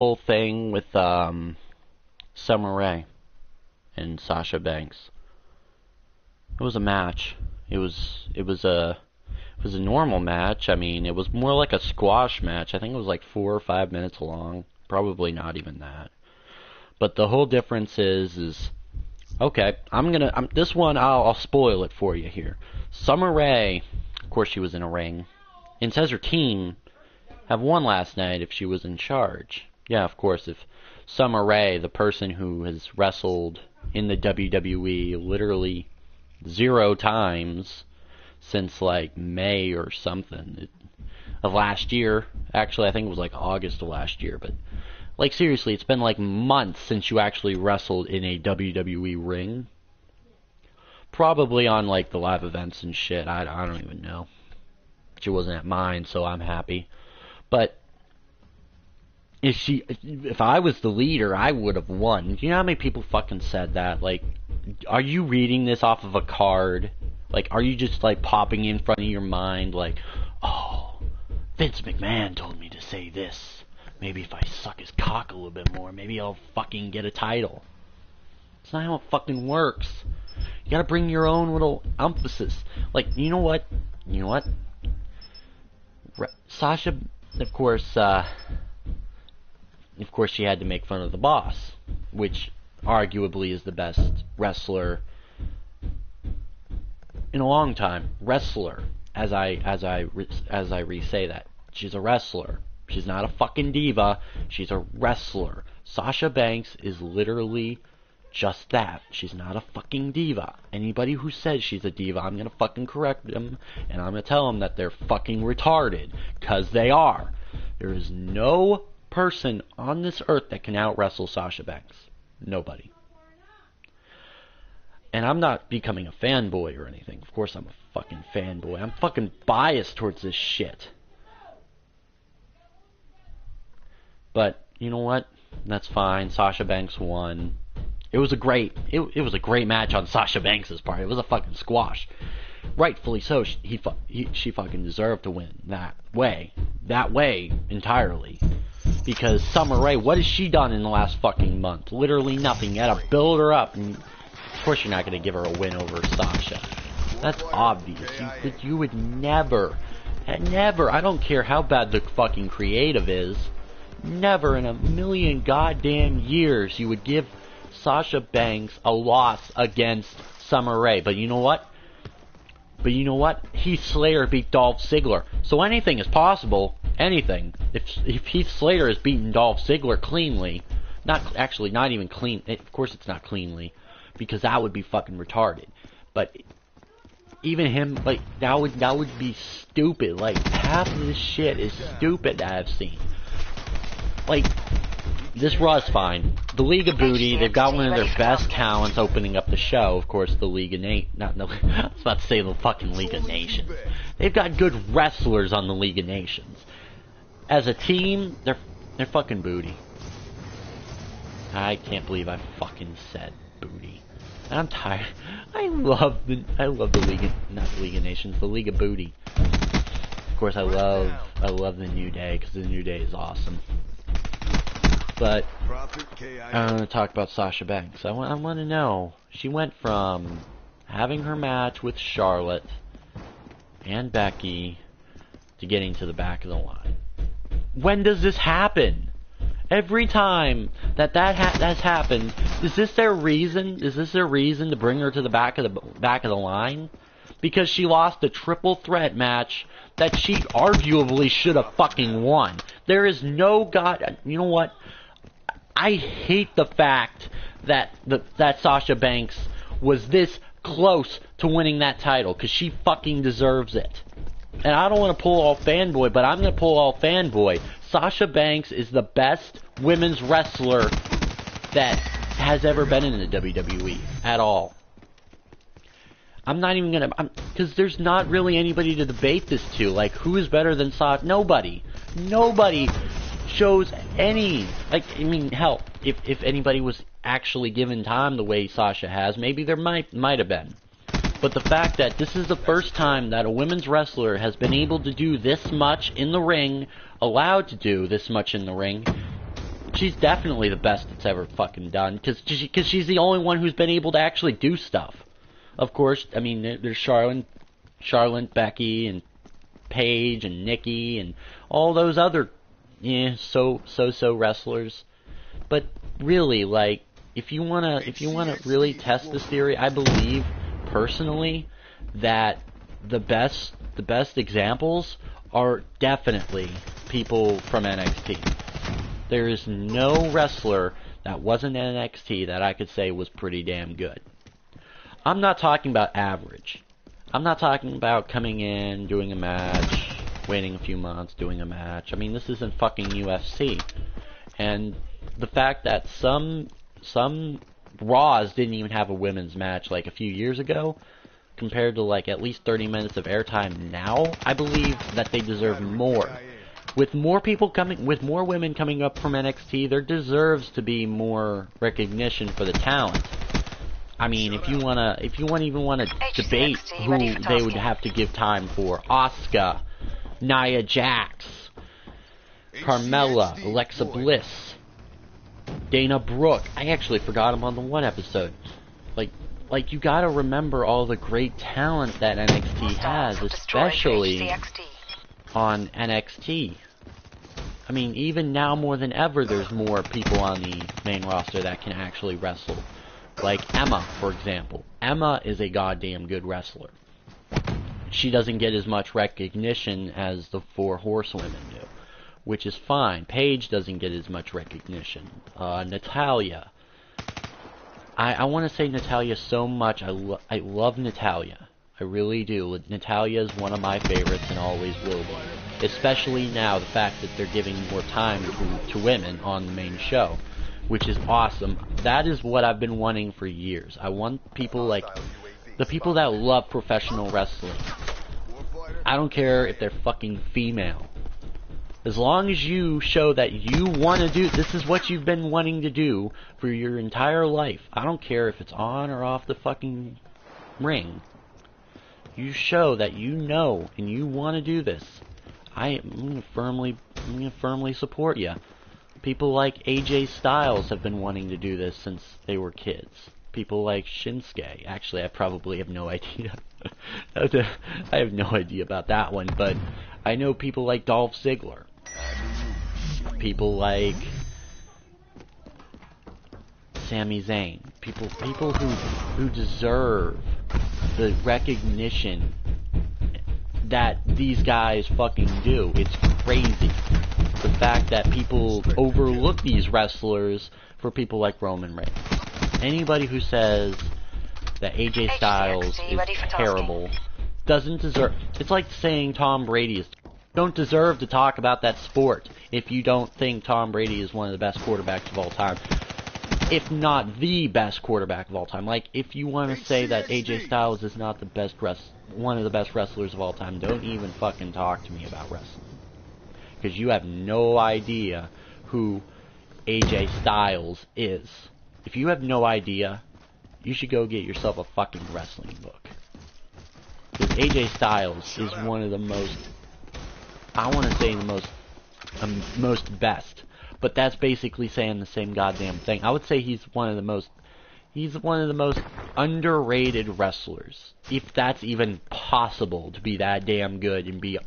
whole thing with Summer Rae and Sasha Banks. It was a match. It was a normal match. I mean, it was more like a squash match. I think it was like 4 or 5 minutes long. Probably not even that. But the whole difference is okay. This one I'll spoil it for you here. Summer Rae, of course, she was in a ring, and says her team have won last night if she was in charge. Yeah, of course, if Summer Rae, the person who has wrestled in the WWE literally 0 times since like May or something of last year. Actually, I think it was like August of last year, but like seriously, it's been like months since you actually wrestled in a WWE ring. Probably on like the live events and shit. I don't even know. She wasn't at mine, so I'm happy. But if I was the leader, I would have won. Do you know how many people fucking said that? Like, are you reading this off of a card? Like, are you just like popping in front of your mind like, oh, Vince McMahon told me to say this. Maybe if I suck his cock a little bit more, maybe I'll fucking get a title. It's not how it fucking works. You gotta bring your own little emphasis. Like, you know what? Sasha, of course, she had to make fun of the boss, which arguably is the best wrestler in a long time. Wrestler, as I re-say that. She's a wrestler. She's not a fucking diva. She's a wrestler. Sasha Banks is literally just that. She's not a fucking diva. Anybody who says she's a diva, I'm gonna fucking correct them, and I'm gonna tell them that they're fucking retarded, 'cause they are. There is no person on this earth that can out-wrestle Sasha Banks. Nobody. And I'm not becoming a fanboy or anything. Of course I'm a fucking fanboy. I'm fucking biased towards this shit. But, you know what? That's fine. Sasha Banks won. It was a great match on Sasha Banks' part. It was a fucking squash. Rightfully so. She fucking deserved to win that way entirely. Because Summer Rae, what has she done in the last fucking month? Literally nothing. You gotta build her up, and of course you're not gonna give her a win over Sasha. That's obvious. You would never, I don't care how bad the fucking creative is, never in a million goddamn years you would give Sasha Banks a loss against Summer Rae. But you know what? Heath Slater beat Dolph Ziggler. So anything is possible. Anything. If Heath Slater has beaten Dolph Ziggler cleanly, not even clean. Of course it's not cleanly, because that would be fucking retarded. But even him, like, that would be stupid. Like, half of this shit is stupid that I've seen. Like, this Raw's fine. The League of Booty, they've got one of their best talents opening up the show. Of course, the League of I was about to say the fucking League of Nations. They've got good wrestlers on the League of Nations. As a team, they're fucking booty. I can't believe I fucking said booty. And I'm tired. I love the League of, not the League of Nations, the League of Booty. Of course, I love the New Day, because the New Day is awesome. But I want to talk about Sasha Banks. I want to know. She went from having her match with Charlotte and Becky to getting to the back of the line. When does this happen? Every time that's happened, is this their reason? Is this their reason to bring her to the back of the line? Because she lost a triple threat match that she arguably should have fucking won. There is no you know what? I hate the fact that Sasha Banks was this close to winning that title, because she fucking deserves it. And I don't want to pull all fanboy, but I'm going to pull all fanboy. Sasha Banks is the best women's wrestler that has ever been in the WWE at all. I'm not even going to, because there's not really anybody to debate this to. Like, who is better than Sasha? Nobody shows any, like, I mean, hell, if anybody was actually given time the way Sasha has, maybe there might have been. But the fact that this is the first time that a women's wrestler has been able to do this much in the ring, allowed to do this much in the ring, She's definitely the best that's ever fucking done, because she's the only one who's been able to actually do stuff. Of course, I mean, there's Charlotte, Becky, and Paige, and Nikki, and all those other, so wrestlers. But really, like, if you wanna really test this theory, I believe personally that the best examples are definitely people from NXT. There is no wrestler that wasn't in NXT that I could say was pretty damn good. I'm not talking about average. I'm not talking about coming in, doing a match, waiting a few months, doing a match. I mean, this isn't fucking UFC. And the fact that some Raws didn't even have a women's match like a few years ago, compared to like at least 30 minutes of airtime now, I believe that they deserve more. With more women coming up from NXT, there deserves to be more recognition for the talent. I mean, if you even wanna debate who they would have to give time for, Asuka, Nia Jax, Carmella, Alexa Bliss, Dana Brooke. I actually forgot him on the one episode. Like you gotta remember all the great talent that NXT has, especially on NXT. I mean, even now more than ever, there's more people on the main roster that can actually wrestle. Like Emma, for example. Emma is a goddamn good wrestler. She doesn't get as much recognition as the 4 horsewomen do, which is fine. Paige doesn't get as much recognition. Natalya. I want to say Natalya so much. I love Natalya. I really do. Natalya is one of my favorites and always will be. Especially now, the fact that they're giving more time to women on the main show, which is awesome. That is what I've been wanting for years. I want people like the people that love professional wrestling. I don't care if they're fucking female. As long as you show that you want to do, this is what you've been wanting to do for your entire life. I don't care if it's on or off the fucking ring. You show that you know and you want to do this. I'm gonna firmly support you. People like AJ Styles have been wanting to do this since they were kids. People like Shinsuke. Actually, I probably have no idea. I have no idea about that one, but I know people like Dolph Ziggler. People like Sami Zayn. People who deserve the recognition that these guys fucking do. It's crazy. The fact that people overlook these wrestlers for people like Roman Reigns. Anybody who says that AJ Styles is terrible doesn't deserve... It's like saying Tom Brady is... don't deserve to talk about that sport if you don't think Tom Brady is one of the best quarterbacks of all time. If not the best quarterback of all time. Like, if you want to say that AJ Styles is not the best one of the best wrestlers of all time, don't even fucking talk to me about wrestling. Because you have no idea who AJ Styles is. If you have no idea, you should go get yourself a fucking wrestling book. Because AJ Styles is one of the most, I want to say the most best. But that's basically saying the same goddamn thing. I would say he's one of the most underrated wrestlers. If that's even possible to be that damn good and be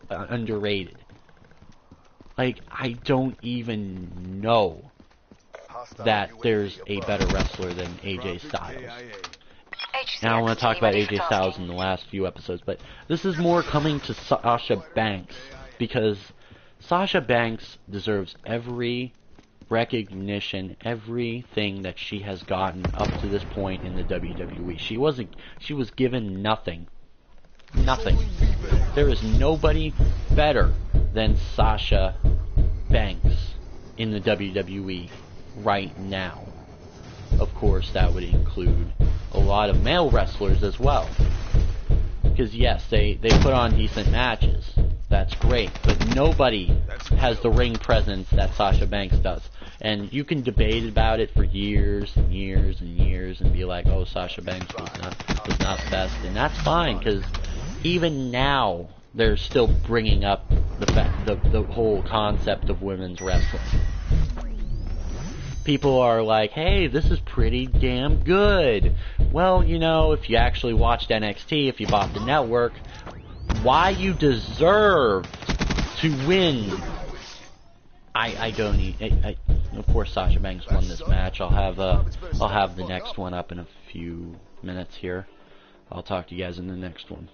underrated. Like, I don't even know that there's a better wrestler than AJ Styles. Now I want to talk about AJ Styles in the last few episodes, but this is more coming to Sasha Banks, because Sasha Banks deserves every recognition, everything that she has gotten up to this point in the WWE. She was given nothing. Nothing. There is nobody better than Sasha Banks in the WWE right now. Of course, that would include a lot of male wrestlers as well. Because yes, they put on decent matches. That's great. But nobody has the ring presence that Sasha Banks does. And you can debate about it for years and years and years and be like, oh, Sasha Banks was not the best. And that's fine, because even now, they're still bringing up the whole concept of women's wrestling. people are like, hey, this is pretty damn good. Well, you know, if you actually watched NXT, if you bought the network, why you deserve to win. I don't need. Of course, Sasha Banks won this match. I'll have the next one up in a few minutes here. I'll talk to you guys in the next one.